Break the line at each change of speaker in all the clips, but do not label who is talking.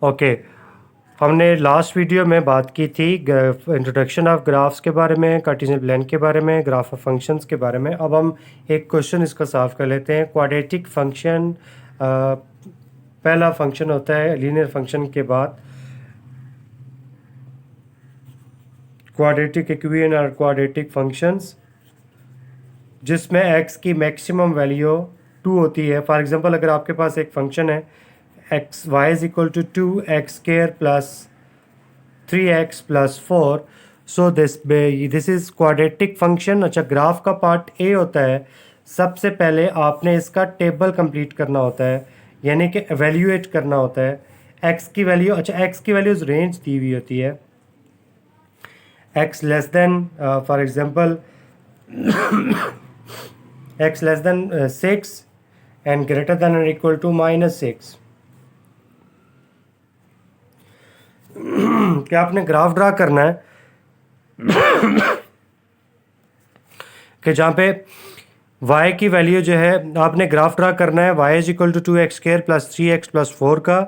Okay, हमने last video में बात की थी इंट्रोडक्शन ऑफ ग्राफ्स के बारे में, कार्टेशियन प्लान के बारे में, ग्राफ ऑफ फंक्शंस के बारे में। अब हम एक क्वेश्चन इसका सॉल्व कर लेते हैं। क्वाड्रेटिक फंक्शन पहला फंक्शन होता है लीनियर फंक्शन के बाद क्वाड्रेटिक इक्वेशन और क्वाड्रेटिक फंक्शंस जिसमें x की मैक्सिमम वैल्यू 2 होती है। फॉर एग्जांपल अगर आपके पास एक फंक्शन है X Y is equal to 2x² plus 3x plus 4, so this is quadratic function. अच्छा, ग्राफ का पार्ट ए होता है। सबसे पहले आपने इसका टेबल कंप्लीट करना होता है, यानी कि एवेल्यूएट करना होता है एक्स की वैल्यू। अच्छा, एक्स की वैल्यूज रेंज दी हुई होती है, x less than for example x less than 6 and greater than or equal to -6। क्या आपने ग्राफ ड्रा करना है कि जहाँ पे y की वैल्यू जो है आपने ग्राफ ड्रा करना है y is equal to 2x² plus 3x plus 4 का,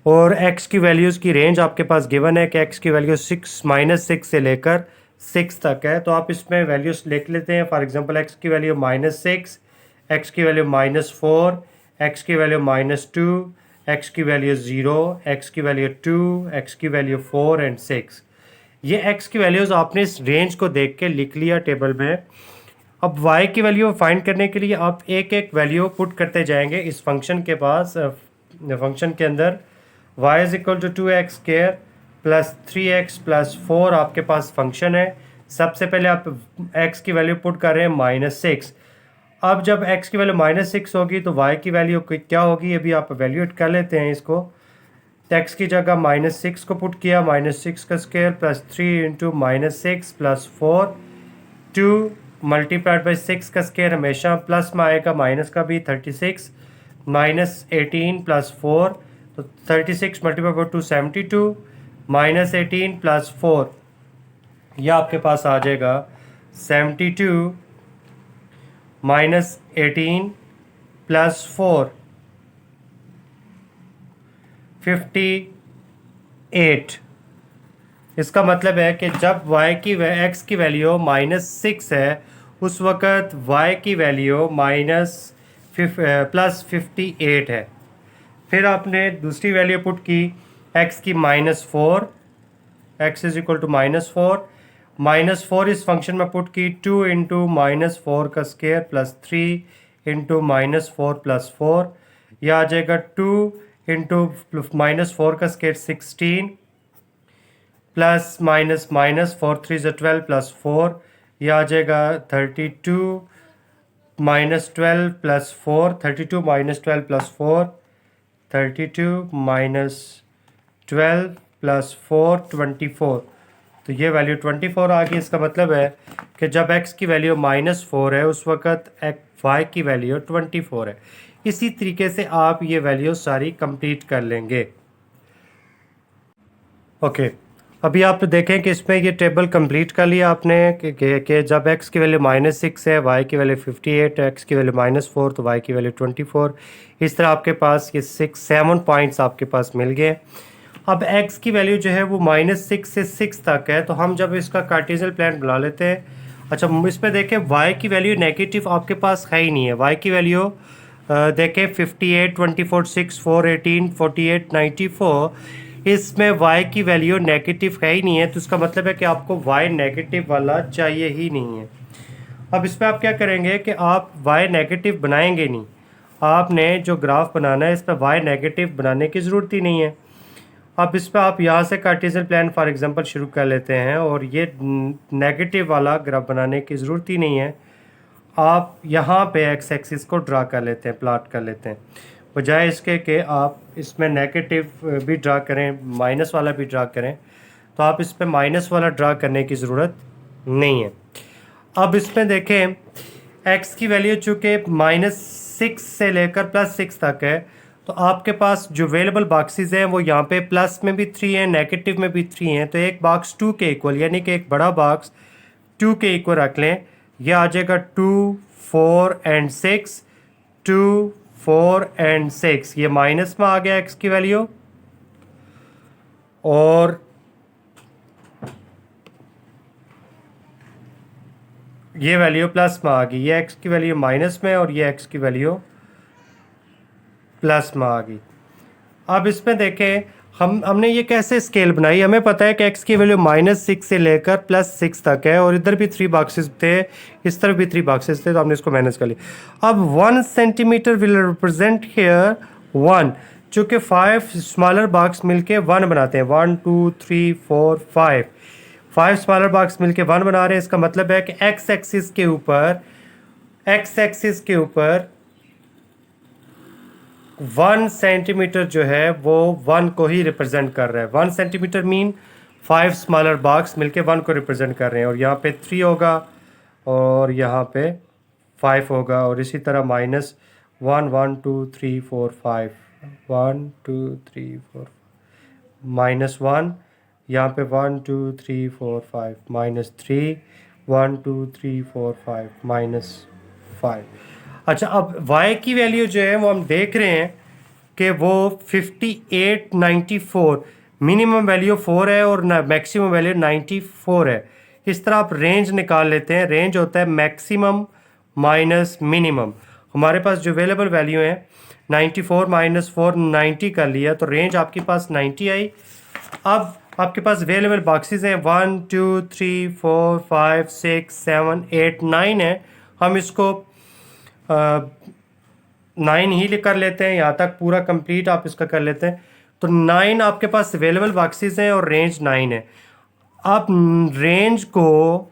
और x की वैल्यूज़ की रेंज आपके पास गिवन है कि x की वैल्यू -6 से लेकर 6 तक है। तो आप इसमें वैल्यूज लिख लेते हैं। फॉर एग्जांपल x की वैल्यू -6, x की वैल्यू -4, x की वैल्यू -2, x की वैल्यू 0, x की वैल्यू 2, x की वैल्यू 4 एंड 6। ये x की वैल्यूज़ आपने इस रेंज को देख के लिख लिया टेबल में। अब y की वैल्यू फाइंड करने के लिए आप एक एक वैल्यू पुट करते जाएंगे इस फंक्शन के पास, फंक्शन के अंदर। y is equal to 2x² plus 3x plus 4 आपके पास फंक्शन है। सबसे पहले आप x की वैल्यू पुट कर रहे हैं -6। अब जब x की वैल्यू -6 होगी तो y की वैल्यू क्या होगी, अभी आप वैल्यूएट कर लेते हैं इसको। तो x की जगह -6 को पुट किया, -6 का square plus 3 into -6 plus 4, 2 multiplied by 6 का स्क्वायर हमेशा प्लस में आएगा, माइनस का भी 36, -18 प्लस 4, तो 36 मल्टीप्लाई बाई 2 72, -18 प्लस 4, यह आपके पास आ जाएगा 72 -18 प्लस 4 58। इसका मतलब है कि जब y की x की वैल्यू -6 है उस वक़्त y की वैल्यू +58 है। फिर आपने दूसरी वैल्यू पुट की x की -4, x इज इक्वल टू -4, -4 इस फंक्शन में पुट की 2 इंटू -4 का स्क्वायर प्लस 3 इंटू -4 प्लस 4, यह आ जाएगा 2 इंटू -4 का स्क्वायर 16 प्लस -4 3 ज़ा 12 प्लस 4, यह आ जाएगा 32 -12 प्लस 4, 32 -12 प्लस 4, 32 -12 प्लस 4 24। तो ये वैल्यू 24 आ गई। इसका मतलब है कि जब x की वैल्यू -4 है उस वक़्त y की वैल्यू 24 है। इसी तरीके से आप ये वैल्यू सारी कंप्लीट कर लेंगे। ओके, अभी आप देखें कि इसमें ये टेबल कंप्लीट कर लिया आपने कि जब x की वैल्यू -6 है, y की वैल्यू 58 है, x की वैल्यू -4 तो y की वैल्यू 24। इस तरह आपके पास ये 7 पॉइंट्स आपके पास मिल गए। अब x की वैल्यू जो है वो -6 से 6 तक है, तो हम जब इसका कार्टेशियन प्लान बना लेते हैं। अच्छा, इसमें देखें y की वैल्यू नेगेटिव आपके पास है ही नहीं है। y की वैल्यू देखें 58, 24, 6, 4, 18, 48, 94, इसमें y की वैल्यू नेगेटिव है ही नहीं है। तो इसका मतलब है कि आपको y नेगेटिव वाला चाहिए ही नहीं है। अब इसमें आप क्या करेंगे कि आप y नेगेटिव बनाएंगे नहीं, आपने जो ग्राफ बनाना है इस पर y नेगेटिव बनाने की ज़रूरत ही नहीं है। अब इस पर आप यहाँ से कार्टेशियन प्लान फॉर एग्जांपल शुरू कर लेते हैं, और ये नेगेटिव वाला ग्राफ बनाने की ज़रूरत ही नहीं है। आप यहाँ पे एक्स एक्सिस को ड्रा कर लेते हैं, प्लॉट कर लेते हैं, बजाय इसके कि आप इसमें नेगेटिव भी ड्रा करें, माइनस वाला भी ड्रा करें। तो आप इस पर माइनस वाला ड्रा करने की ज़रूरत नहीं है। अब इसमें देखें x की वैल्यू चूँकि -6 से लेकर +6 तक है, तो आपके पास जो अवेलेबल बॉक्सेस हैं वो यहाँ पे प्लस में भी 3 हैं, नेगेटिव में भी 3 हैं। तो एक बॉक्स 2 के इक्वल, यानी कि एक बड़ा बॉक्स 2 के इक्वल रख लें। यह आ जाएगा 2, 4 एंड 6, 2, 4 एंड 6। ये माइनस में आ गया x की वैल्यू, और ये वैल्यू प्लस में आ गई, ये एक्स की वैल्यू माइनस में और ये एक्स की वैल्यू प्लस में आ गई। अब इसमें देखें हमने ये कैसे स्केल बनाई। हमें पता है कि एक्स की वैल्यू -6 से लेकर +6 तक है और इधर भी 3 बॉक्सेस थे, इस तरफ भी 3 बॉक्सेस थे, तो हमने इसको मैनेज कर लिया। अब 1 सेंटीमीटर विल रिप्रेजेंट हियर 1, चूँकि 5 स्मॉलर बॉक्स मिलके 1 बनाते हैं, 1 2 3 4 5 स्मॉलर बॉक्स मिलके 1 बना रहे हैं। इसका मतलब है कि एक्स एक्सिस के ऊपर 1 सेंटीमीटर जो है वो 1 को ही रिप्रेजेंट कर रहा है। 1 सेंटीमीटर मीन 5 स्मॉलर बॉक्स मिलके 1 को रिप्रेजेंट कर रहे हैं, और यहाँ पे 3 होगा और यहाँ पे 5 होगा, और इसी तरह -1 1 2 3 4 5 1 2 3 4 -1, यहाँ पे 1 2 3 4 5 -3 1 2 3 4 5 -5। अच्छा, अब y की वैल्यू जो है वो हम देख रहे हैं कि वो 5894, मिनिमम वैल्यू 4 है और मैक्सिमम वैल्यू 94 है। इस तरह आप रेंज निकाल लेते हैं। रेंज होता है मैक्सिमम माइनस मिनिमम। हमारे पास जो अवेलेबल वैल्यू है 94 -4 90 कर लिया, तो रेंज आपके पास 90 आई। अब आपके पास अवेलेबल बॉक्सेस हैं 1 2 3 4 5 6 7 8 9 है। हम इसको 9 ही कर लेते हैं, यहाँ तक पूरा कंप्लीट आप इसका कर लेते हैं। तो 9 आपके पास अवेलेबल बॉक्सेस हैं और रेंज 9 है। आप रेंज को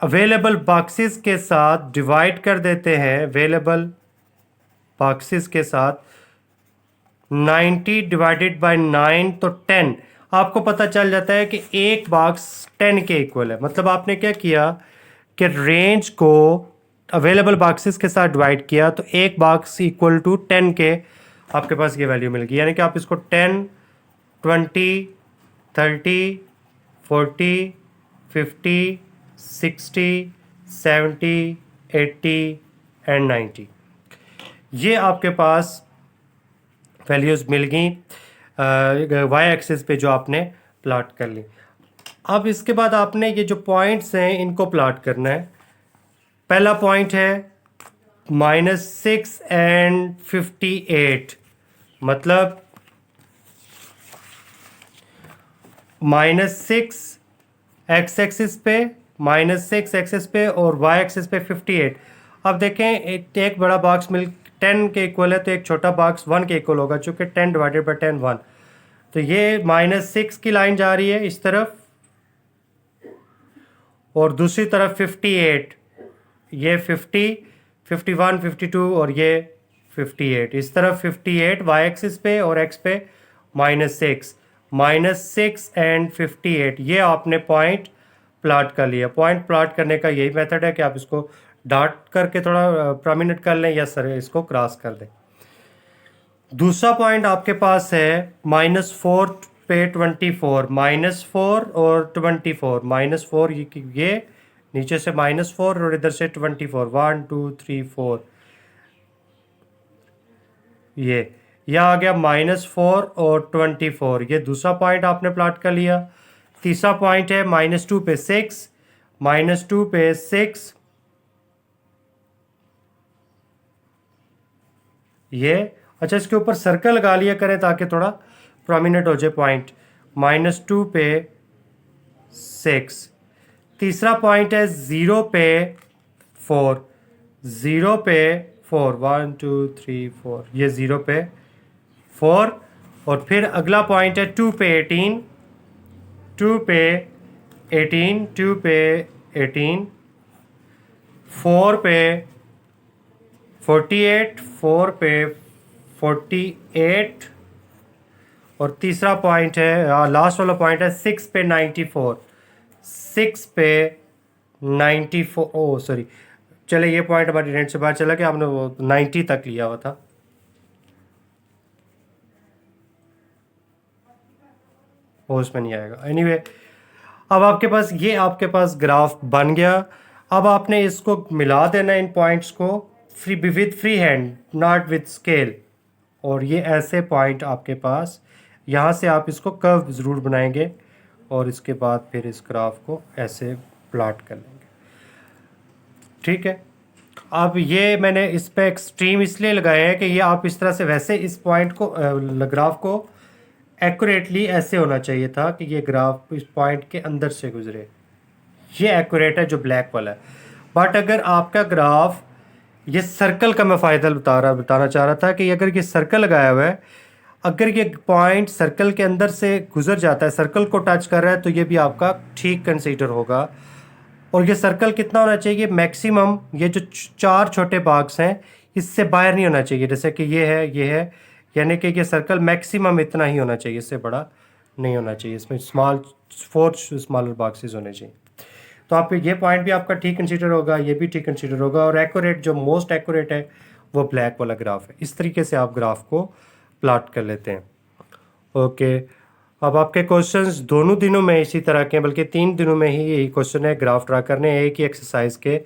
अवेलेबल बॉक्सेस के साथ डिवाइड कर देते हैं। अवेलेबल बॉक्सेस के साथ 90 डिवाइडेड बाय 9 तो 10। आपको पता चल जाता है कि एक बॉक्स 10 के इक्वल है। मतलब आपने क्या किया कि रेंज को अवेलेबल बॉक्सेस के साथ डिवाइड किया, तो एक बॉक्स इक्वल टू 10 के आपके पास ये वैल्यू मिल गई। यानी कि आप इसको 10 20 30 40 50 60 70 80 एंड 90, ये आपके पास वैल्यूज़ मिल गई वाई एक्सिस पे जो आपने प्लॉट कर ली। अब इसके बाद आपने ये जो पॉइंट्स हैं इनको प्लॉट करना है। पहला पॉइंट है -6 एंड 58, मतलब -6 एक्स एक्सिस पे, -6 एक्सिस पे और वाई एक्सिस पे 58। अब देखें एक बड़ा बॉक्स मिल 10 के इक्वल है, तो एक छोटा बॉक्स 1 के इक्वल होगा, चूँकि 10 डिवाइडेड बाई 10 1। तो ये -6 की लाइन जा रही है इस तरफ और दूसरी तरफ 58, ये 50 51 52 और ये 58। इस तरफ 58 वाई एक्सिस पे और एक्स पे -6 एंड 58। ये आपने पॉइंट प्लॉट कर लिया। पॉइंट प्लॉट करने का यही मेथड है कि आप इसको डॉट करके थोड़ा प्रोमिनेंट कर लें या सर इसको क्रॉस कर दें। दूसरा पॉइंट आपके पास है -4 पे 24, -4 और 24, -4 ये नीचे से -4 और इधर से 24, 1 2 3 4, ये आ गया -4 और 24। ये दूसरा पॉइंट आपने प्लॉट कर लिया। तीसरा पॉइंट है -2 पे 6, -2 पे 6, ये अच्छा इसके ऊपर सर्कल लगा लिया करें ताकि थोड़ा प्रोमिनेंट हो जाए पॉइंट। -2 पे 6। तीसरा पॉइंट है 0 पे 4, 0 पे 4, 1 2 3 4, ये 0 पे 4। और फिर अगला पॉइंट है 2 पे 18, 2 पे 18, 2 पे 18, 4 पे 48, 4 पे 48। और तीसरा पॉइंट है लास्ट वाला पॉइंट है 6 पे 94, 6 पे 94। ओ सॉरी, चले ये पॉइंट हमारी रेंज से बाहर चला कि आपने वो 90 तक लिया हुआ था, वो उसमें नहीं आएगा। एनीवे अब आपके पास ग्राफ बन गया। अब आपने इसको मिला देना इन पॉइंट्स को with free hand, not with scale, और ये ऐसे पॉइंट आपके पास यहाँ से आप इसको कर्व ज़रूर बनाएंगे और इसके बाद फिर इस ग्राफ को ऐसे प्लॉट कर लेंगे। ठीक है, अब ये मैंने इस पे एक्सट्रीम इसलिए लगाए हैं कि ये आप इस तरह से, वैसे इस पॉइंट को ग्राफ को एक्यूरेटली ऐसे होना चाहिए था कि ये ग्राफ इस पॉइंट के अंदर से गुजरे, ये एक्यूरेट है जो ब्लैक वाला है। बट अगर आपका ग्राफ, ये सर्कल का मैं फ़ायदा बताना चाह रहा था कि अगर ये सर्कल लगाया हुआ है, अगर ये पॉइंट सर्कल के अंदर से गुजर जाता है, सर्कल को टच कर रहा है, तो ये भी आपका ठीक कंसीडर होगा। और ये सर्कल कितना होना चाहिए मैक्सिमम, ये जो 4 छोटे बॉक्स हैं इससे बाहर नहीं होना चाहिए, जैसे कि ये है, यानी कि ये सर्कल मैक्सिमम इतना ही होना चाहिए, इससे बड़ा नहीं होना चाहिए, इसमें 4 स्मॉलर बॉक्सेस होने चाहिए। तो आप ये पॉइंट भी आपका ठीक कंसीडर होगा, ये भी ठीक कंसीडर होगा, और एक्यूरेट, जो मोस्ट एक्यूरेट है वो ब्लैक वाला ग्राफ है। इस तरीके से आप ग्राफ को प्लॉट कर लेते हैं। ओके, अब आपके क्वेश्चंस दोनों दिनों में इसी तरह के हैं, बल्कि 3 दिनों में ही यही क्वेश्चन है, ग्राफ ड्रा करने हैं एक ही एक्सरसाइज के।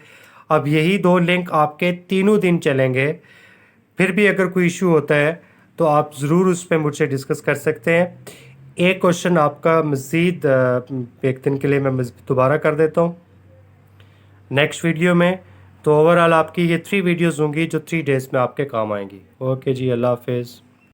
अब यही 2 लिंक आपके तीनों दिन चलेंगे। फिर भी अगर कोई इशू होता है तो आप ज़रूर उस पर मुझसे डिस्कस कर सकते हैं। एक क्वेश्चन आपका मज़ीद एक दिन के लिए मैं दोबारा कर देता हूँ नेक्स्ट वीडियो में। तो ओवरऑल आपकी ये 3 वीडियोज़ होंगी जो 3 डेज़ में आपके काम आएंगी। ओके जी, अल्लाह हाफिज़।